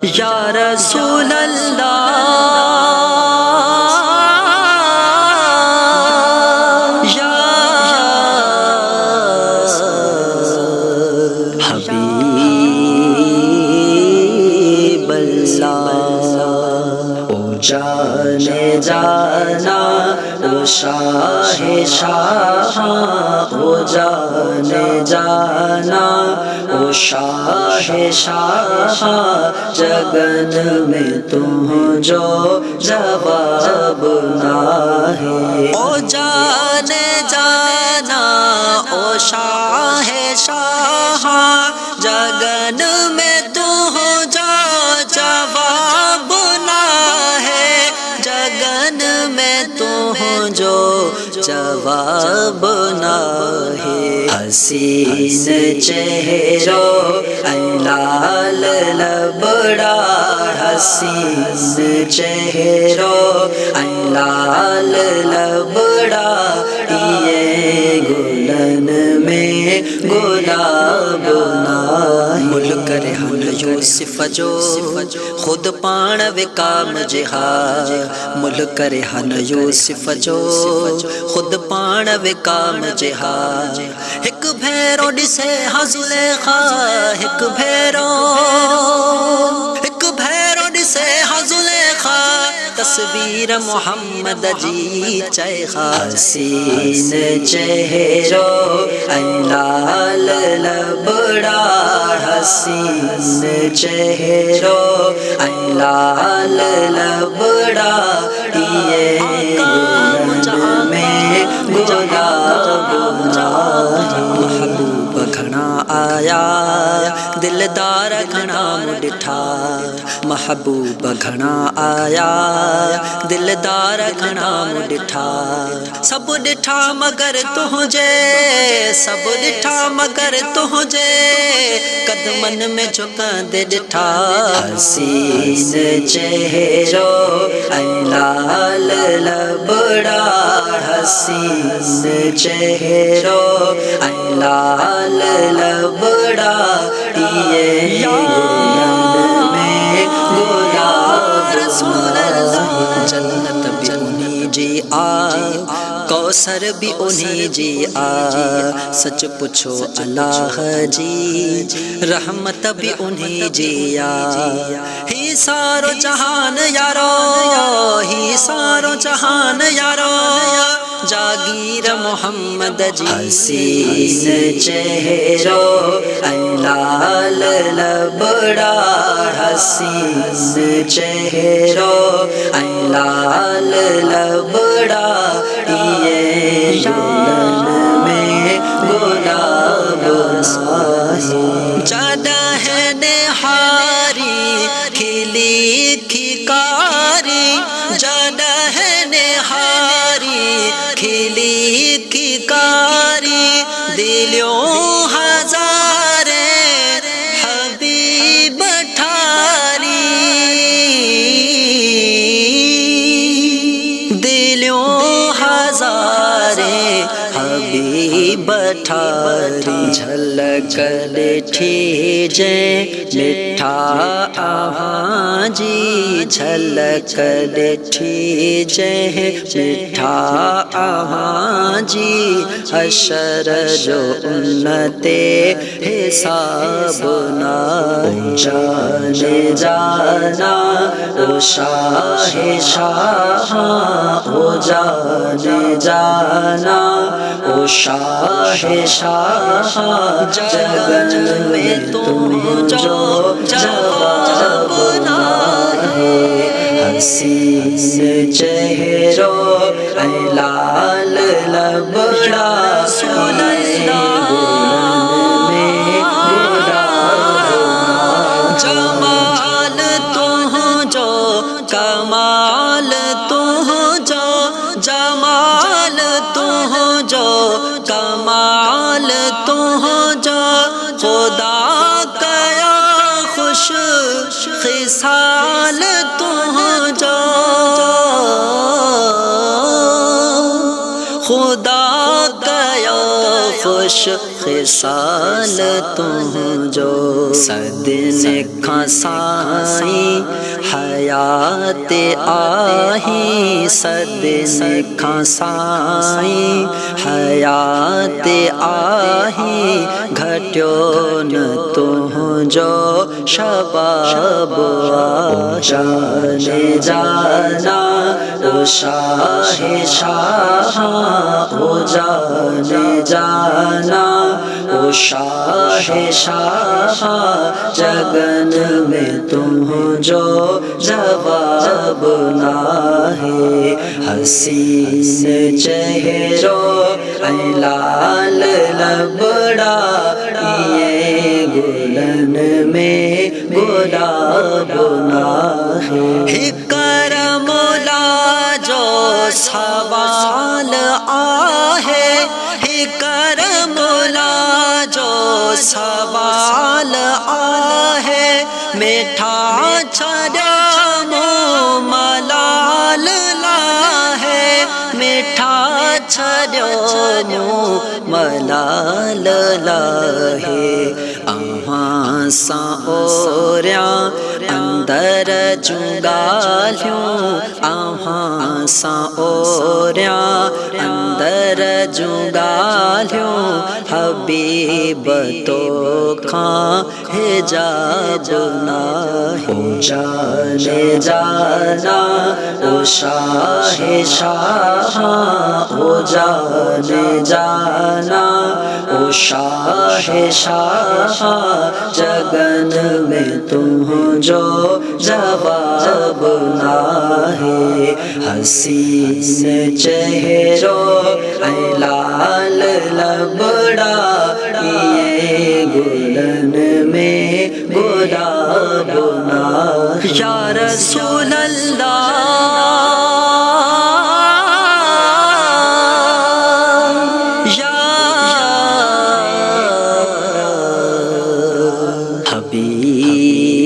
या रसूल अल्लाह या हबीब अल्लाह। ओ जाने जाना ओ शाहे शाह, ओ जाने जाना ओ शाहे शाह, जगन में तुम जो जवाब ना है। ओ जाने जाना ओ शाहे शाह, जगन में तुम जो जवाब ना है। जगन में तुम जो जवाब ना है। हसीन चेहरो लाल लबड़ा, हसीन चेहरो लाल लबड़ा, ये गुलन में गुलाब ना है। मुल्क रेहान यूसुफ जो खुद पाण विकाम जिहाद, मुल्क रेहान यूसुफ जो खुद पाण विकाम जिहाद। हिक भेरो ॾिसे हा ज़ुलेखा, हिक भेरो ॾिसे हा ज़ुलेखा, तस्वीर मोहम्मद जी चेखा। हसीन चेहरो लाल लबड़ा, हसीन चेहरो लाल लबड़ा, ये गुलन में गुलाब ना है। महबूब घना आया दिलदार घना मुडिठा, महबूब घना आया दिलदार घना मुडिठा। सब डिठा मगर तुझे, सब डिठा मगर तुझे, कदमन में झुकंदे डिठा। हसीन चेहरो लाल लबड़ा, हसीन चेहरो लाल लबड़ा, ये गुलन में गुलाब ना है। जन्नत भी उन्हीं जी आ, कौसर भी उन्हीं जी आ, सच पूछो अल्लाह जी, रहमत भी उन्हीं जी आ। ही सारो जहान यारो, ही सारो जहान यारो, जागीर मोहम्मद जी। हसीन चेहरो लाल लबड़ा, हसीन चेहरो लाल लबड़ा, ये गुलन में गुलाब ना है। जदह निहारी खिली खिकारी, जदह निहारी खिली खिकारी, दिलों हजारे हबीब ठारी, दिलों हजारे हबीब ठारी। झलक लेठी जे मिठा आहाँ जी, झलक लेठी जे मिठा आहाँ जी, हशर जो उन्नते हिसाब ना है। जाने जाना ओ शाहे शाह, ओ जाने जाना ओ शाहे शाह, जगन में तुम जो जवाब ना है। हसीन चेहरो लाल लबड़ा, जमाल तुह जो कमाल तुह जो, जमाल तुह जो कमाल तुह जो, खुदा कया खुश खिसाल तुह जो, खुदा कया खुश खिसाल तुझो सदने खसाई हयात आही सदने खसाई हयात आही घट्यो न तुझो शबाब जाने जाना ओ शाहे शाह ओ जाने जाना ओ शाहे शाह जगन में तुझो जवाब नाहे हसीन चेहरो लाल लबड़ा ये गुलन में गुलाब नाहे करमला जो सवाल आहे करमला जो सवाल आहे मीठा छड़मो मलाल लाहे मीठा छड़मो मलाल लाहे अहाँ सा ओर्या अंदर जुगाल्यों अहाँ सा ओर्या अंदर जुगाल्यों हबीब तो खां हिजाब नाहे ओ जाने जाना ओ शाहे शाह ओ जाने जाना ओ शाहे शाह जगन में तुझो जवाब नाहे हसीन चेहरो लाल लबड़ा ये गुलन में गुलाब नाहे या रसूल अल्लाह हबीब